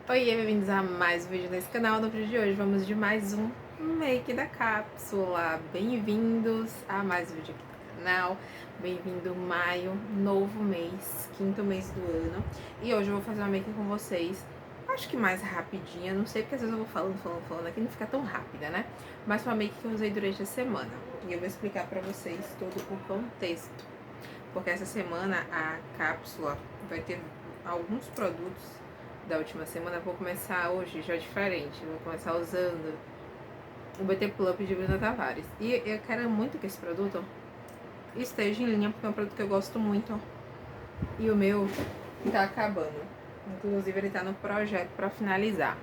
Oi, bem-vindos a mais um vídeo nesse canal. No vídeo de hoje vamos de mais um make da cápsula. Bem-vindos a mais um vídeo aqui do canal. Bem-vindo maio, novo mês, quinto mês do ano. E hoje eu vou fazer uma make com vocês, acho que mais rapidinha, não sei porque às vezes eu vou falando aqui, não fica tão rápida, né? Mas foi uma make que eu usei durante a semana. E eu vou explicar pra vocês todo o contexto. Porque essa semana a cápsula vai ter alguns produtos da última semana. Eu vou começar hoje já diferente. Eu vou começar usando o BT Plus de Bruna Tavares. E eu quero muito que esse produto esteja em linha, porque é um produto que eu gosto muito. E o meu tá acabando. Inclusive ele tá no projeto pra finalizar.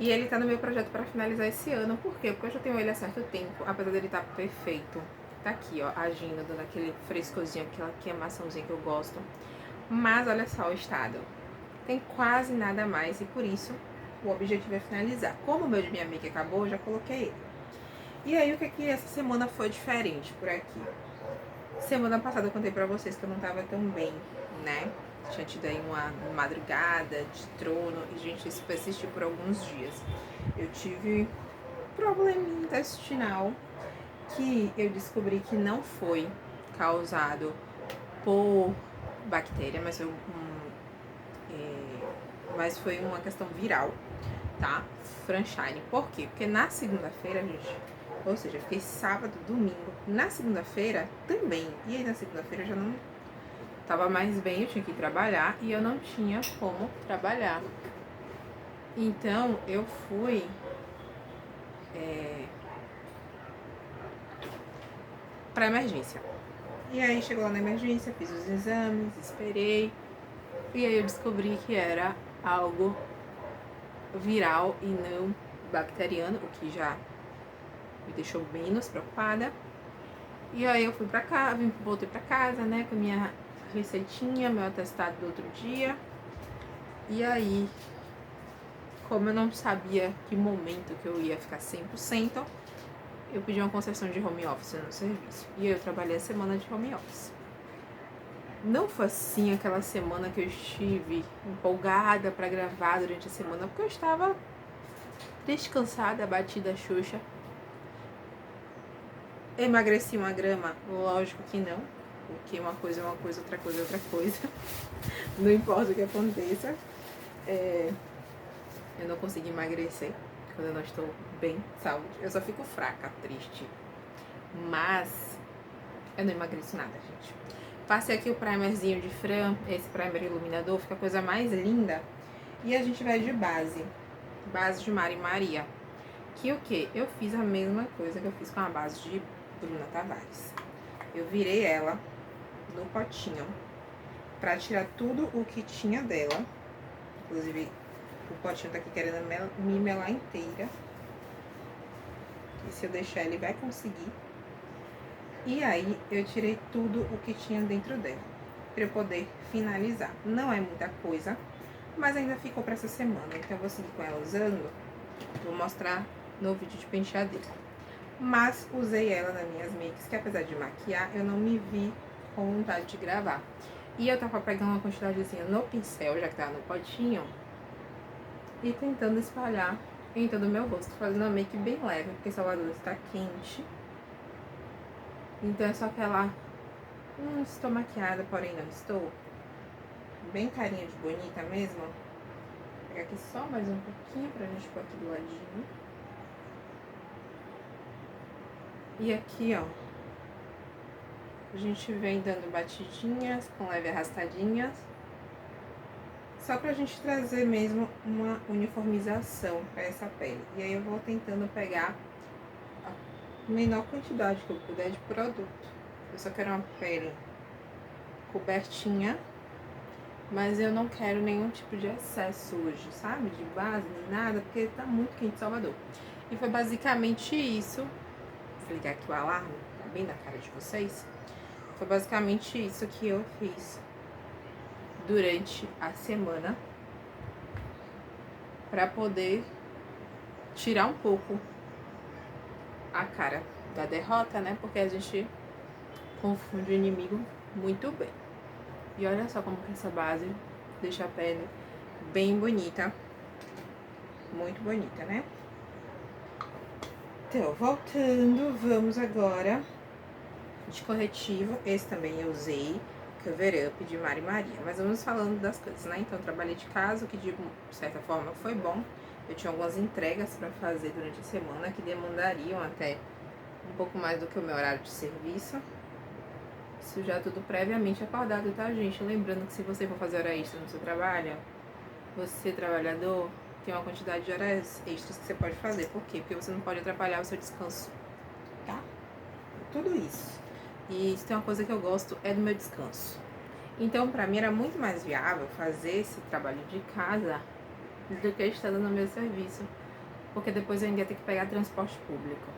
E ele tá no meu projeto pra finalizar esse ano. Por quê? Porque eu já tenho ele há certo tempo, apesar dele tá perfeito. Tá aqui, ó, agindo, dando aquele frescozinho, aquela queimaçãozinha que eu gosto. Mas olha só o estado. Tem quase nada mais e por isso o objetivo é finalizar. Como o meu de minha make acabou, eu já coloquei ele. E aí, o que essa semana foi diferente por aqui? Semana passada eu contei pra vocês que eu não tava tão bem, né? Tinha tido aí uma madrugada de trono e, gente, isso persistiu por alguns dias. Eu tive problema intestinal que eu descobri que não foi causado por bactéria, mas foi uma questão viral, tá? Franchine. Por quê? Porque na segunda-feira, gente, ou seja, eu fiquei sábado, domingo. Na segunda-feira também. E aí na segunda-feira eu já não tava mais bem, eu tinha que ir trabalhar e eu não tinha como trabalhar. Então eu fui pra emergência. E aí chegou lá na emergência, fiz os exames, esperei. E aí eu descobri que era algo viral e não bacteriano, o que já me deixou menos preocupada. E aí eu fui pra cá, voltei pra casa, né, com a minha receitinha, meu atestado do outro dia. E aí, como eu não sabia que momento que eu ia ficar 100%, eu pedi uma concessão de home office no serviço. E aí eu trabalhei a semana de home office. Não foi assim aquela semana que eu estive empolgada pra gravar durante a semana, porque eu estava descansada, batida, xoxa. Emagreci uma grama? Lógico que não, porque uma coisa é uma coisa, outra coisa é outra coisa. Não importa o que aconteça, eu não consigo emagrecer quando eu não estou bem, saúde. Eu só fico fraca, triste. Mas eu não emagreço nada, gente. Passei aqui o primerzinho de Fran, esse primer iluminador, fica a coisa mais linda. E a gente vai de base. Base de Mari Maria. Que o que? Eu fiz a mesma coisa que eu fiz com a base de Bruna Tavares. Eu virei ela no potinho pra tirar tudo o que tinha dela. Inclusive, o potinho tá aqui querendo me melar inteira. E se eu deixar, ele vai conseguir. E aí, eu tirei tudo o que tinha dentro dela, pra eu poder finalizar. Não é muita coisa, mas ainda ficou pra essa semana. Então, eu vou seguir com ela usando. Vou mostrar no vídeo de penteadeira. Mas usei ela nas minhas makes, que apesar de maquiar, eu não me vi com vontade de gravar. E eu tava pegando uma quantidadezinha no pincel, já que tava no potinho, e tentando espalhar em todo o meu rosto, fazendo uma make bem leve, porque Salvador está quente. Então é só aquela, estou maquiada, porém não estou. Bem carinha de bonita mesmo. Vou pegar aqui só mais um pouquinho pra gente pôr aqui do ladinho. E aqui, ó, a gente vem dando batidinhas, com leve arrastadinhas. Só pra gente trazer mesmo uma uniformização pra essa pele. E aí eu vou tentando pegar a menor quantidade que eu puder de produto. Eu só quero uma pele cobertinha, mas eu não quero nenhum tipo de excesso hoje, sabe? De base, nem nada, porque tá muito quente em Salvador. E foi basicamente isso. Vou ligar aqui o alarme, tá bem na cara de vocês. Foi basicamente isso que eu fiz durante a semana para poder tirar um pouco a cara da derrota, né? Porque a gente confunde o inimigo muito bem. E olha só como que essa base deixa a pele bem bonita Muito bonita, né? Então, voltando, vamos agora de corretivo. Esse também eu usei, Cover Up de Mari Maria. Mas vamos falando das coisas, né? Então, eu trabalhei de casa, o que de certa forma foi bom. Eu tinha algumas entregas para fazer durante a semana que demandariam até um pouco mais do que o meu horário de serviço. Isso já tudo previamente acordado, tá, gente? Lembrando que se você for fazer hora extra no seu trabalho, você, trabalhador, tem uma quantidade de horas extras que você pode fazer. Por quê? Porque você não pode atrapalhar o seu descanso, tá? Tudo isso. E isso tem uma coisa que eu gosto, é do meu descanso. Então, pra mim, era muito mais viável fazer esse trabalho de casa do que estando no meu serviço. Porque depois eu ainda ia ter que pegar transporte público.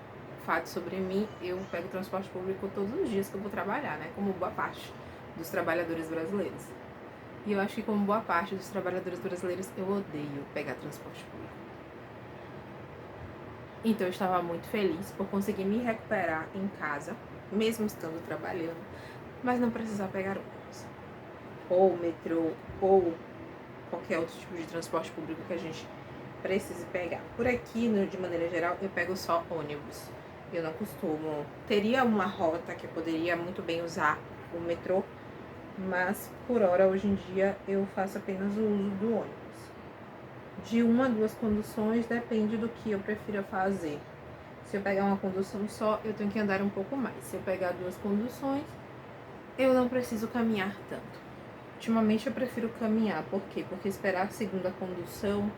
Fato sobre mim, eu pego transporte público todos os dias que eu vou trabalhar, né? Como boa parte dos trabalhadores brasileiros. E eu acho que como boa parte dos trabalhadores brasileiros, eu odeio pegar transporte público. Então eu estava muito feliz por conseguir me recuperar em casa, mesmo estando trabalhando, mas não precisar pegar ônibus, ou metrô, ou qualquer outro tipo de transporte público que a gente precise pegar. Por aqui, de maneira geral, eu pego só ônibus. Eu não costumo. Teria uma rota que eu poderia muito bem usar o metrô, mas por hora, hoje em dia, eu faço apenas o uso do ônibus. De uma a duas conduções, depende do que eu prefira fazer. Se eu pegar uma condução só, eu tenho que andar um pouco mais. Se eu pegar duas conduções, eu não preciso caminhar tanto. Ultimamente eu prefiro caminhar. Por quê? Porque esperar a segunda condução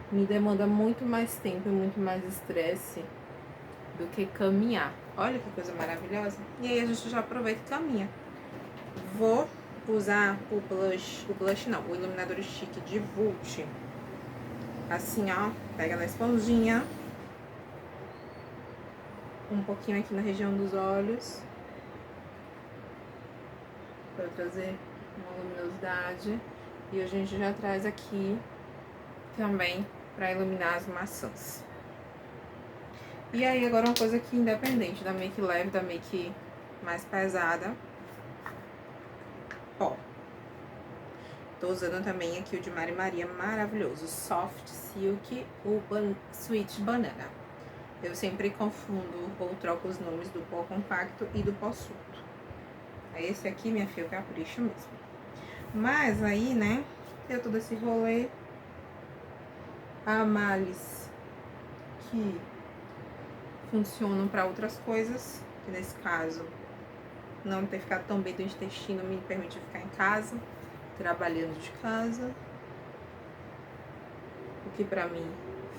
me demanda muito mais tempo e muito mais estresse do que caminhar. Olha que coisa maravilhosa. E aí a gente já aproveita e caminha. Vou usar o blush não, o iluminador stick de Vult. Assim, ó, pega na esponjinha. Um pouquinho aqui na região dos olhos. Para trazer uma luminosidade. E a gente já traz aqui também para iluminar as maçãs. E aí agora uma coisa que independente da make leve, da make mais pesada. Ó. Tô usando também aqui o de Mari Maria, maravilhoso. Soft Silk, o Sweet Banana. Eu sempre confundo ou troco os nomes do pó compacto e do pó solto. Esse aqui, minha filha, capricho mesmo. Mas aí, né, deu todo esse rolê. A males que funcionam para outras coisas, que nesse caso não ter ficado tão bem do intestino me permitiu ficar em casa, trabalhando de casa, o que pra mim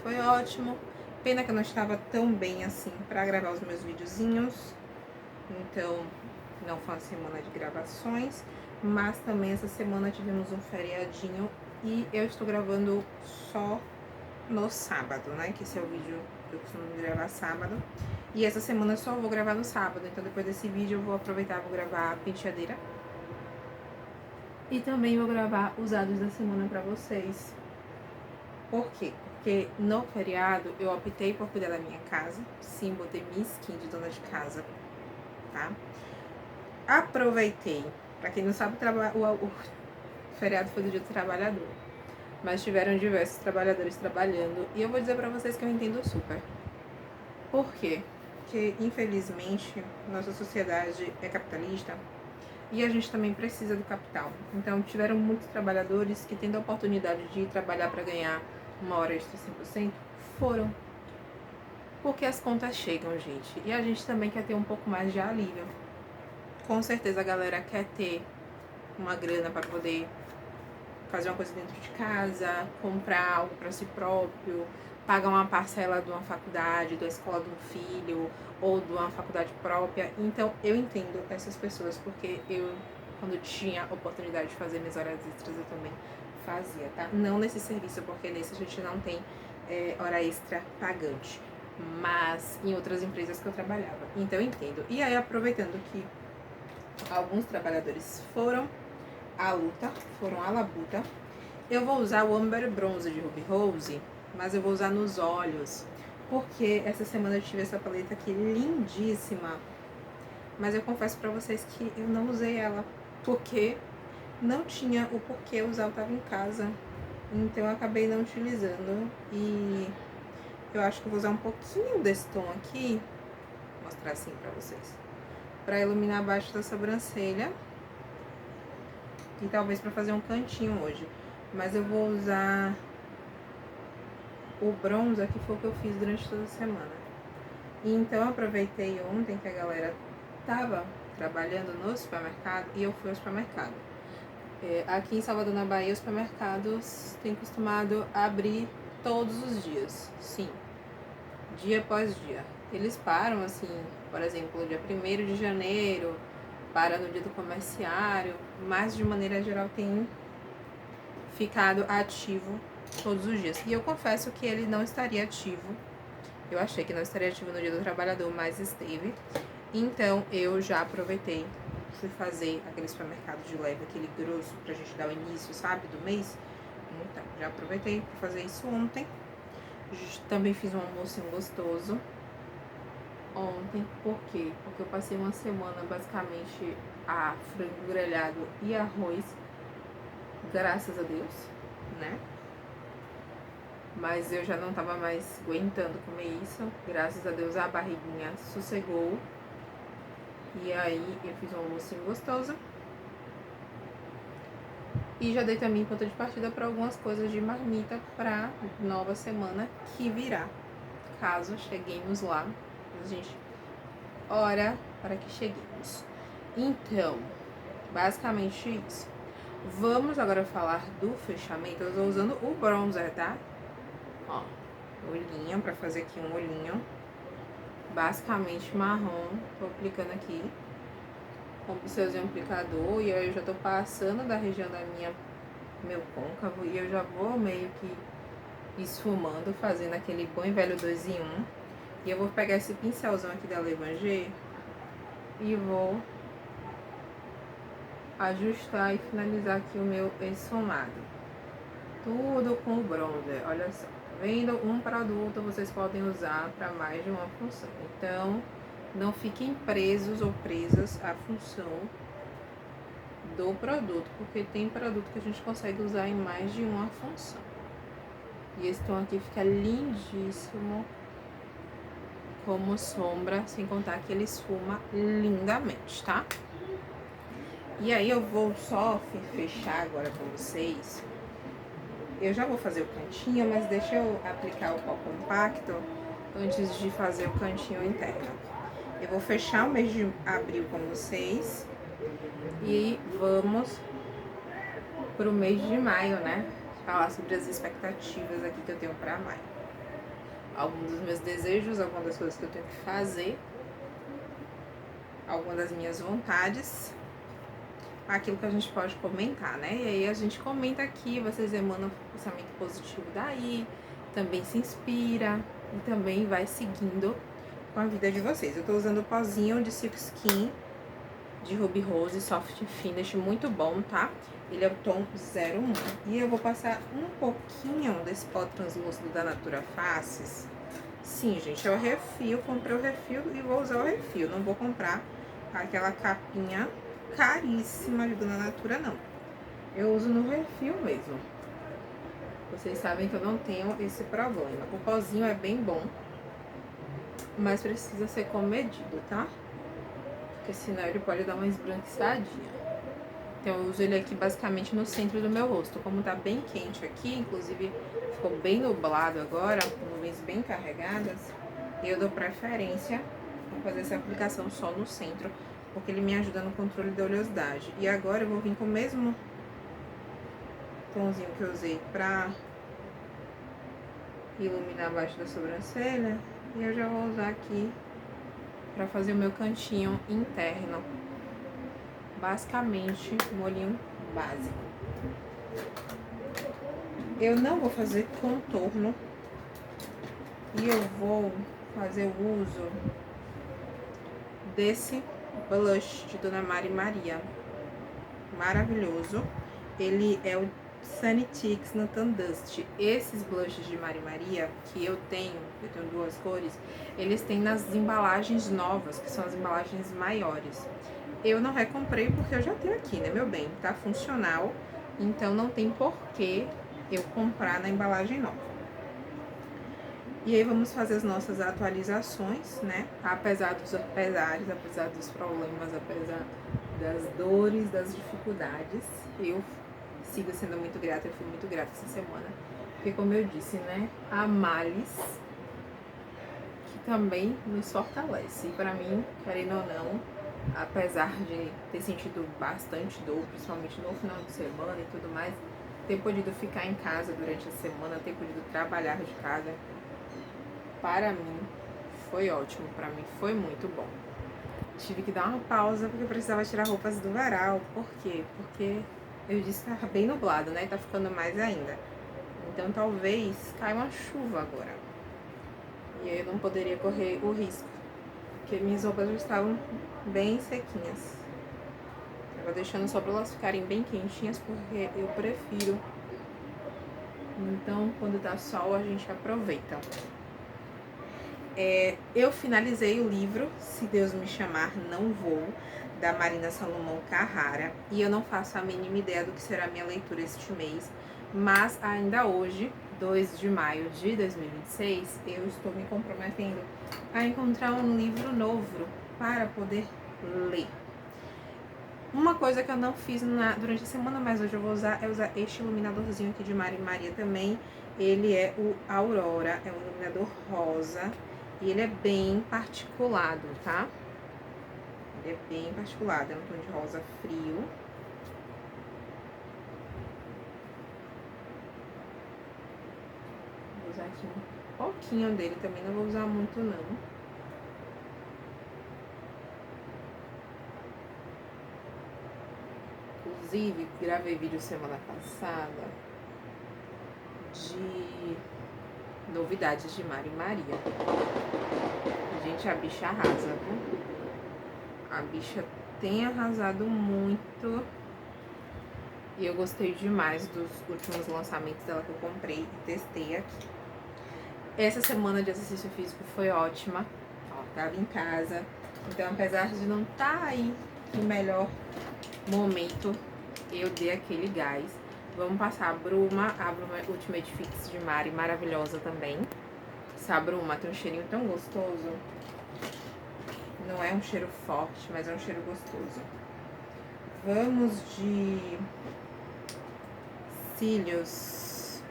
foi ótimo. Pena que eu não estava tão bem assim para gravar os meus videozinhos, então não foi uma semana de gravações, mas também essa semana tivemos um feriadinho e eu estou gravando só no sábado, né, que esse é o vídeo que eu costumo gravar sábado. E essa semana eu só vou gravar no sábado, então depois desse vídeo eu vou aproveitar e vou gravar a penteadeira. E também vou gravar os dados da semana pra vocês. Por quê? Porque no feriado eu optei por cuidar da minha casa. Sim, botei minha skin de dona de casa, tá? Aproveitei. Pra quem não sabe, o feriado foi do Dia do Trabalhador. Mas tiveram diversos trabalhadores trabalhando. E eu vou dizer pra vocês que eu entendo super. Por quê? Porque, infelizmente, nossa sociedade é capitalista e a gente também precisa do capital. Então, tiveram muitos trabalhadores que, tendo a oportunidade de ir trabalhar para ganhar uma hora extra 100%, foram. Porque as contas chegam, gente. E a gente também quer ter um pouco mais de alívio. Com certeza a galera quer ter uma grana para poder fazer uma coisa dentro de casa, comprar algo para si próprio, pagar uma parcela de uma faculdade, da escola de um filho ou de uma faculdade própria. Então eu entendo essas pessoas, porque eu, quando tinha oportunidade de fazer minhas horas extras, eu também fazia, tá? Não nesse serviço, porque nesse a gente não tem hora extra pagante, mas em outras empresas que eu trabalhava. Então eu entendo. E aí, aproveitando que alguns trabalhadores foram à luta, foram à labuta, eu vou usar o Amber Bronze de Ruby Rose, mas eu vou usar nos olhos, porque essa semana eu tive essa paleta aqui lindíssima, mas eu confesso pra vocês que eu não usei ela, porque não tinha o porquê usar, eu tava em casa, então eu acabei não utilizando. E eu acho que eu vou usar um pouquinho desse tom aqui, vou mostrar assim pra vocês, pra iluminar abaixo da sobrancelha e talvez pra fazer um cantinho hoje. Mas eu vou usar o bronzer, que foi o que eu fiz durante toda a semana. Então eu aproveitei ontem que a galera tava trabalhando no supermercado e eu fui ao supermercado. Aqui em Salvador, na Bahia, os supermercados têm costumado abrir todos os dias, sim, dia após dia. Eles param, assim, por exemplo, dia 1º de janeiro, para no dia do comerciário, mas de maneira geral tem ficado ativo todos os dias. E eu confesso que ele não estaria ativo. Eu achei que não estaria ativo no dia do trabalhador, mas esteve. Então eu já aproveitei, fui fazer aquele supermercado de leve, aquele grosso, pra gente dar o início, sabe, do mês. Então, já aproveitei pra fazer isso ontem. Também fiz um almocinho gostoso ontem. Por quê? Porque eu passei uma semana basicamente a frango grelhado e arroz, graças a Deus, né? Mas eu já não tava mais aguentando comer isso. Graças a Deus a barriguinha sossegou. E aí eu fiz um almocinho gostoso. E já dei também ponta de partida para algumas coisas de marmita para nova semana que virá. Caso cheguemos lá, a gente ora para que cheguemos. Então, basicamente isso. Vamos agora falar do fechamento. Eu estou usando o bronzer, tá? Ó, olhinho, para fazer aqui um olhinho. Basicamente marrom. Tô aplicando aqui com o pincelzinho aplicador. E aí eu já tô passando da região da meu côncavo. E eu já vou meio que esfumando, fazendo aquele bom e velho 2 em 1. E eu vou pegar esse pincelzão aqui da Levanger e vou ajustar e finalizar aqui o meu esfumado. Tudo com o bronzer, olha só. Vendo um produto, vocês podem usar para mais de uma função. Então, não fiquem presos ou presas à função do produto, porque tem produto que a gente consegue usar em mais de uma função. E esse tom aqui fica lindíssimo como sombra, sem contar que ele esfuma lindamente, tá? E aí eu vou só fechar agora com vocês. Eu já vou fazer o cantinho, mas deixa eu aplicar o pó compacto antes de fazer o cantinho interno. Eu vou fechar o mês de abril com vocês e vamos pro mês de maio, né? Falar sobre as expectativas aqui que eu tenho pra maio. Alguns dos meus desejos, algumas das coisas que eu tenho que fazer, algumas das minhas vontades, aquilo que a gente pode comentar, né? E aí a gente comenta aqui, vocês emanam pensamento positivo daí, também se inspira e também vai seguindo com a vida de vocês. Eu tô usando o pozinho de Silk Skin de Ruby Rose Soft Finish, muito bom, tá? Ele é o tom 01. E eu vou passar um pouquinho desse pó translúcido da Natura Faces. Sim, gente, é o refil, comprei o refil e vou usar o refil. Não vou comprar aquela capinha caríssima de Dona Natura, não. Eu uso no refil mesmo. Vocês sabem que eu não tenho esse problema. O pozinho é bem bom, mas precisa ser comedido, tá? Porque senão ele pode dar uma esbranquiçadinha. Então eu uso ele aqui basicamente no centro do meu rosto. Como tá bem quente aqui, inclusive ficou bem nublado agora, nuvens bem carregadas, eu dou preferência a fazer essa aplicação só no centro, porque ele me ajuda no controle da oleosidade. E agora eu vou vir com o mesmo tomzinho que eu usei pra iluminar abaixo da sobrancelha, e eu já vou usar aqui pra fazer o meu cantinho interno. Basicamente, molhinho básico. Eu não vou fazer contorno e eu vou fazer o uso desse blush de Dona Mari Maria. Maravilhoso. Ele é o Sunny-Cheeks Nutan Dust. Esses blushes de Mari Maria que eu tenho 2 cores, eles têm nas embalagens novas, que são as embalagens maiores. Eu não recomprei porque eu já tenho aqui, né, meu bem? Tá funcional, então não tem porquê eu comprar na embalagem nova. E aí vamos fazer as nossas atualizações, né? Apesar dos pesares, apesar dos problemas, apesar das dores, das dificuldades, eu sigo sendo muito grata, eu fui muito grata essa semana. Porque como eu disse, né? Há males que também nos fortalece. E pra mim, querendo ou não, apesar de ter sentido bastante dor, principalmente no final de semana e tudo mais, ter podido ficar em casa durante a semana, ter podido trabalhar de casa, para mim foi ótimo, para mim foi muito bom. Tive que dar uma pausa porque eu precisava tirar roupas do varal. Por quê? Porque eu disse que estava bem nublado, né? Tá ficando mais ainda. Então talvez caia uma chuva agora. E aí eu não poderia correr o risco, porque minhas roupas já estavam bem sequinhas. Tava deixando só para elas ficarem bem quentinhas, porque eu prefiro. Então, quando tá sol, a gente aproveita. Eu finalizei o livro Se Deus Me Chamar, Não Vou, da Marina Salomão Carrara, e eu não faço a mínima ideia do que será a minha leitura este mês, mas ainda hoje, 2 de maio de 2026, eu estou me comprometendo a encontrar um livro novo para poder ler. Uma coisa que eu não fiz durante a semana, mas hoje eu vou usar, é usar este iluminadorzinho aqui de Mari Maria também. Ele é o Aurora, é um iluminador rosa. E ele é bem particulado, tá? Ele é bem particulado, é um tom de rosa frio. Vou usar aqui um pouquinho dele também, não vou usar muito não. Inclusive, gravei vídeo semana passada de novidades de Mari Maria. Gente, a bicha arrasa, viu? A bicha tem arrasado muito. E eu gostei demais dos últimos lançamentos dela que eu comprei e testei aqui. Essa semana de exercício físico foi ótima. Ó, tava em casa. Então, apesar de não estar aí no melhor momento, eu dei aquele gás. Vamos passar a Bruma Ultimate Fix de Mari, maravilhosa também. Essa Bruma tem um cheirinho tão gostoso. Não é um cheiro forte, mas é um cheiro gostoso. Vamos de cílios.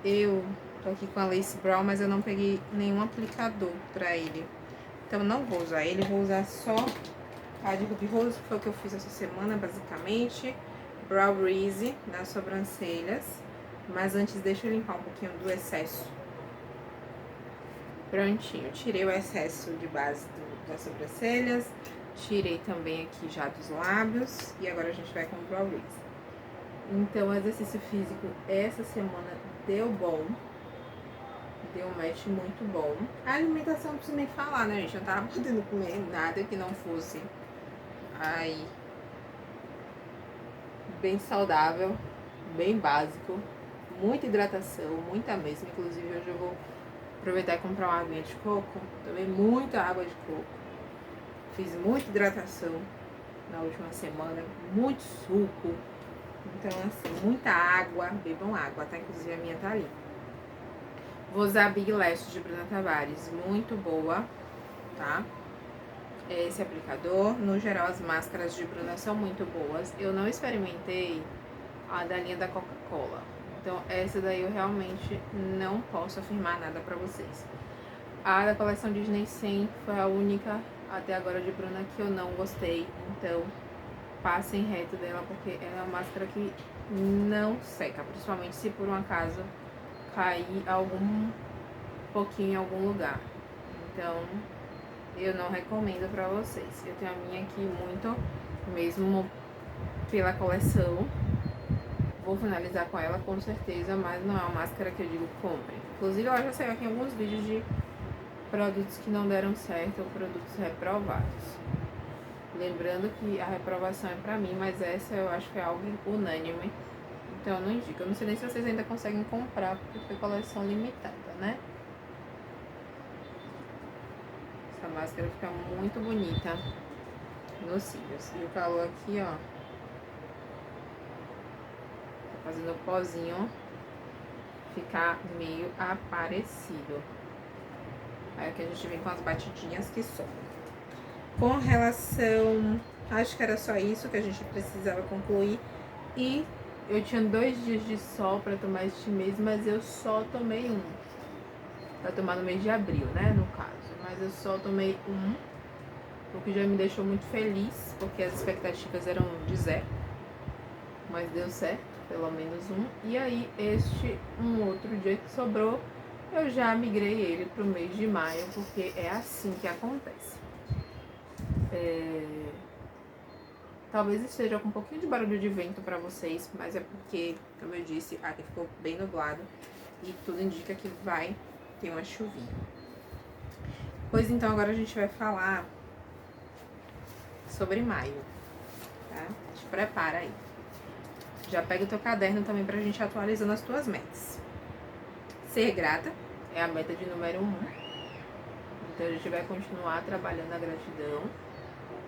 Eu tô aqui com a Lace Brown, mas eu não peguei nenhum aplicador pra ele. Então eu não vou usar ele, vou usar só a de Ruby Rose, que foi o que eu fiz essa semana, basicamente. Brow Breeze nas sobrancelhas. Mas antes deixa eu limpar um pouquinho do excesso. Prontinho, tirei o excesso de base das sobrancelhas. Tirei também aqui já dos lábios. E agora a gente vai com o Brow Breeze. Então, o exercício físico essa semana deu bom. Deu um match muito bom. A alimentação não preciso nem falar, né, gente? Eu não tava podendo comer nada que não fosse aí bem saudável, bem básico. Muita hidratação, muita mesmo. Inclusive, hoje eu vou aproveitar e comprar uma aguinha de coco. Tomei muita água de coco. Fiz muita hidratação na última semana. Muito suco. Então, assim, muita água. Bebam água, tá? Inclusive, a minha tá ali. Vou usar a Big Lash de Bruna Tavares. Muito boa, tá? Esse aplicador. No geral, as máscaras de Bruna são muito boas. Eu não experimentei a da linha da Coca-Cola. Então, essa daí eu realmente não posso afirmar nada pra vocês. A da coleção Disney 100 foi a única até agora de Bruna que eu não gostei. Então, passem reto dela, porque ela é uma máscara que não seca. Principalmente se por um acaso cair algum pouquinho em algum lugar. Então, eu não recomendo pra vocês. Eu tenho a minha aqui muito, mesmo pela coleção. Vou finalizar com ela com certeza, mas não é uma máscara que eu digo compre. Inclusive, ela já saiu aqui em alguns vídeos de produtos que não deram certo ou produtos reprovados. Lembrando que a reprovação é pra mim, mas essa eu acho que é algo unânime. Então eu não indico. Eu não sei nem se vocês ainda conseguem comprar, porque foi coleção limitada, né? Essa máscara fica muito bonita nos cílios. E o calor aqui, ó, fazendo o pozinho ficar meio aparecido. Aí aqui a gente vem com as batidinhas que sobram. Com relação, acho que era só isso que a gente precisava concluir. E eu tinha 2 dias de sol para tomar este mês, mas eu só tomei um. Pra tomar no mês de abril, né, no caso. Mas eu só tomei um, o que já me deixou muito feliz, porque as expectativas eram de 0. Mas deu certo, pelo menos um. E aí, um outro dia que sobrou, eu já migrei ele pro mês de maio, porque é assim que acontece. Talvez esteja com um pouquinho de barulho de vento pra vocês, mas é porque, como eu disse, aqui ficou bem nublado e tudo indica que vai ter uma chuvinha. Pois então, agora a gente vai falar sobre maio, tá? Te prepara aí. Já pega o teu caderno também pra gente atualizando as tuas metas. Ser grata é a meta de número 1. Então a gente vai continuar trabalhando a gratidão.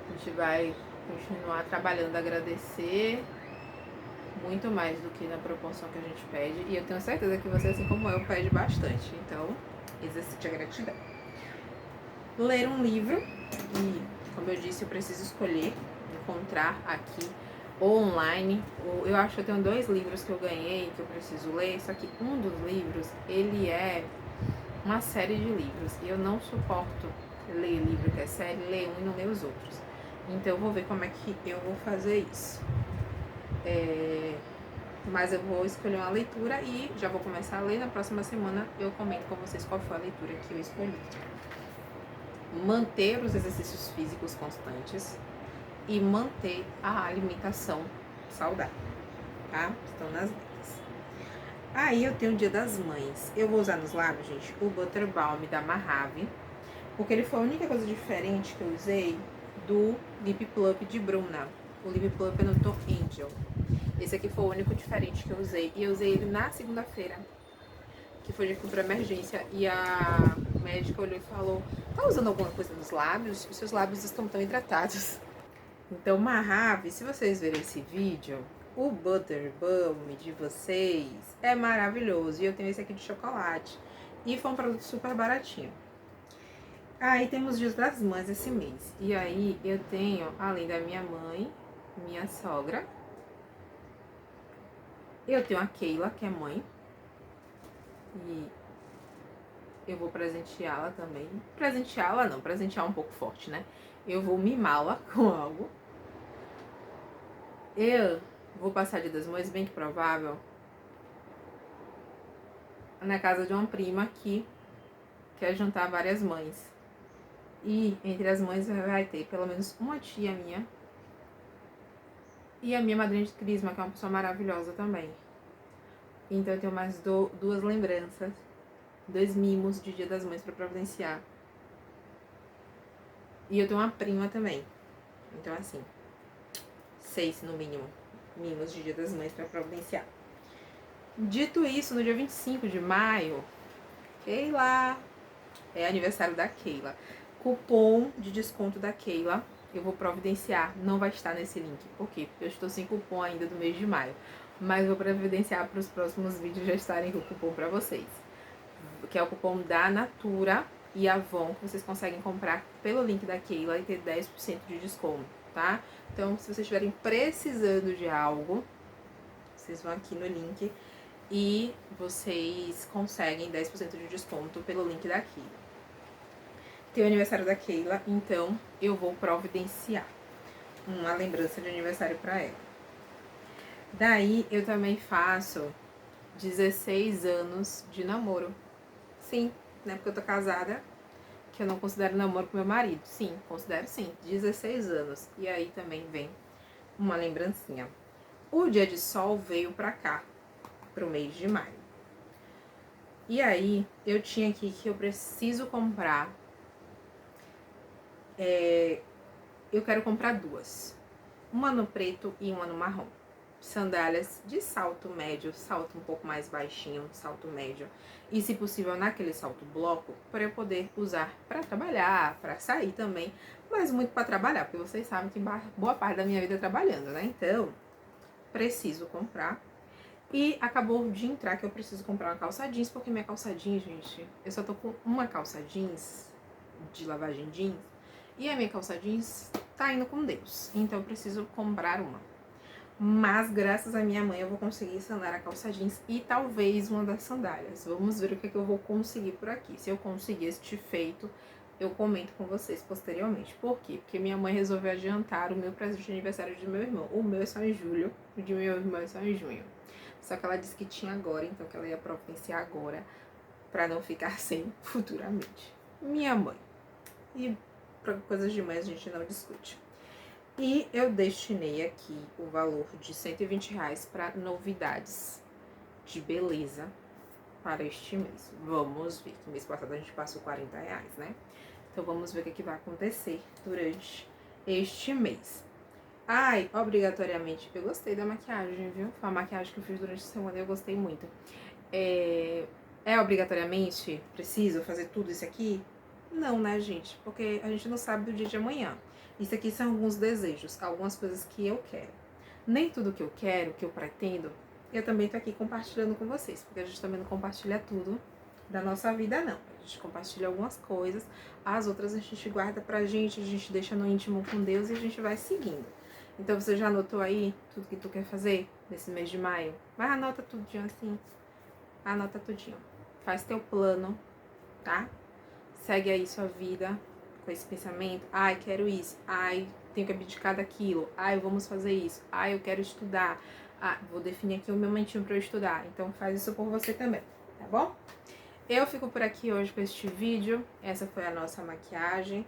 A gente vai continuar trabalhando a agradecer muito mais do que na proporção que a gente pede. E eu tenho certeza que você, assim como eu, pede bastante. Então, exercite a gratidão. Ler um livro. E, como eu disse, eu preciso escolher, encontrar aqui ou online. Eu acho que eu tenho 2 livros que eu ganhei, que eu preciso ler. Só que um dos livros, ele é uma série de livros. E eu não suporto ler livro que é série, ler um e não ler os outros. Então eu vou ver como é que eu vou fazer isso. Mas eu vou escolher uma leitura e já vou começar a ler. Na próxima semana eu comento com vocês qual foi a leitura que eu escolhi. Manter os exercícios físicos constantes e manter a alimentação saudável, tá? Estão nas metas. Aí eu tenho o Dia das Mães. Eu vou usar nos lábios, gente, o Butter Balm da Mahave, porque ele foi a única coisa diferente que eu usei do Lip Plup de Bruna. O Lip Plup é no tom Angel. Esse aqui foi o único diferente que eu usei. E eu usei ele na segunda-feira, que foi de para emergência. E a médica olhou e falou: tá usando alguma coisa nos lábios? Os seus lábios estão tão hidratados. Então, Mahave, se vocês verem esse vídeo, o Butter Balm de vocês é maravilhoso. E eu tenho esse aqui de chocolate. E foi um produto super baratinho. Aí temos os Dias das Mães esse mês. E aí eu tenho, além da minha mãe, minha sogra, eu tenho a Keila, que é mãe. E eu vou presenteá-la também. Presenteá-la não, presentear um pouco forte, né? Eu vou mimá-la com algo. Eu vou passar Dia das Mães, bem que provável, na casa de uma prima que quer juntar várias mães. E entre as mães vai ter pelo menos uma tia minha e a minha madrinha de crisma, que é uma pessoa maravilhosa também. Então eu tenho mais 2 lembranças, 2 mimos de Dia das Mães para providenciar. E eu tenho uma prima também. Então assim, 6 no mínimo mimos de Dia das Mães para providenciar. Dito isso, no dia 25 de maio, Keila, é aniversário da Keila. Cupom de desconto da Keila eu vou providenciar, não vai estar nesse link. Por quê? Porque eu estou sem cupom ainda do mês de maio. Mas vou providenciar para os próximos vídeos já estarem com o cupom para vocês. Que é o cupom da Natura e Avon, que vocês conseguem comprar pelo link da Keila e ter 10% de desconto, tá? Então, se vocês estiverem precisando de algo, vocês vão aqui no link e vocês conseguem 10% de desconto pelo link da Keila. Tem o aniversário da Keila, então eu vou providenciar uma lembrança de aniversário para ela. Daí eu também faço 16 anos de namoro. Sim, né? Porque eu tô casada, que eu não considero namoro com meu marido. Sim, considero sim, 16 anos. E aí também vem uma lembrancinha. O dia de sol veio pra cá, pro mês de maio. E aí eu tinha aqui que eu preciso comprar. Eu quero comprar 2. Uma no preto e uma no marrom. Sandálias de salto médio, salto um pouco mais baixinho, salto médio. E se possível naquele salto bloco, para eu poder usar para trabalhar, para sair também. Mas muito para trabalhar, porque vocês sabem que boa parte da minha vida é trabalhando, né? Então, preciso comprar. E acabou de entrar que eu preciso comprar uma calça jeans, porque minha calça jeans, gente, eu só tô com uma calça jeans de lavagem jeans, e a minha calça jeans tá indo com Deus, então eu preciso comprar uma. Mas graças à minha mãe eu vou conseguir sanar a calça jeans e talvez uma das sandálias. Vamos ver o que, é que eu vou conseguir por aqui. Se eu conseguir este feito, eu comento com vocês posteriormente. Por quê? Porque minha mãe resolveu adiantar o meu presente de aniversário de meu irmão. O meu é só em julho, o de meu irmão é só em junho. Só que ela disse que tinha agora, então que ela ia providenciar agora, pra não ficar sem futuramente. Minha mãe. E pra coisas de mãe a gente não discute. E eu destinei aqui o valor de R$ 120 para novidades de beleza para este mês. Vamos ver, que mês passado a gente passou R$ 40, né? Então vamos ver o que vai acontecer durante este mês. Ai, obrigatoriamente, eu gostei da maquiagem, viu? Foi a maquiagem que eu fiz durante a semana e eu gostei muito. É obrigatoriamente preciso fazer tudo isso aqui? Não, né, gente? Porque a gente não sabe do dia de amanhã. Isso aqui são alguns desejos, algumas coisas que eu quero. Nem tudo que eu quero, que eu pretendo, eu também tô aqui compartilhando com vocês, porque a gente também não compartilha tudo da nossa vida, não. A gente compartilha algumas coisas, as outras a gente guarda pra gente, a gente deixa no íntimo com Deus e a gente vai seguindo. Então você já anotou aí tudo que tu quer fazer nesse mês de maio? Vai, anota tudinho assim. Anota tudinho. Faz teu plano, tá? Segue aí sua vida com esse pensamento. Ai, quero isso. Ai, tenho que abdicar daquilo. Ai, vamos fazer isso. Ai, eu quero estudar. Ah, vou definir aqui o meu momentinho para eu estudar. Então faz isso por você também, tá bom? Eu fico por aqui hoje com este vídeo. Essa foi a nossa maquiagem.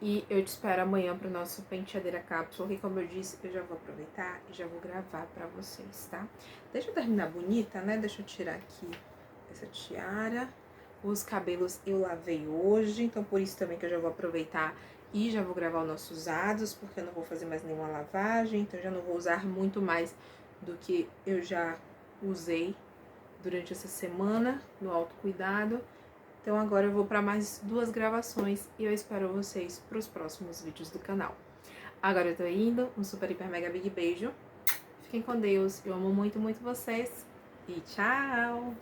E eu te espero amanhã pro nosso penteadeira cápsula, que como eu disse, eu já vou aproveitar e já vou gravar pra vocês, tá? Deixa eu terminar bonita, né? Deixa eu tirar aqui essa tiara. Os cabelos eu lavei hoje, então por isso também que eu já vou aproveitar e já vou gravar os nossos usados, porque eu não vou fazer mais nenhuma lavagem, então eu já não vou usar muito mais do que eu já usei durante essa semana no autocuidado. Então agora eu vou para mais 2 gravações e eu espero vocês para os próximos vídeos do canal. Agora eu tô indo, um super, hiper, mega, big beijo. Fiquem com Deus, eu amo muito, muito vocês e tchau!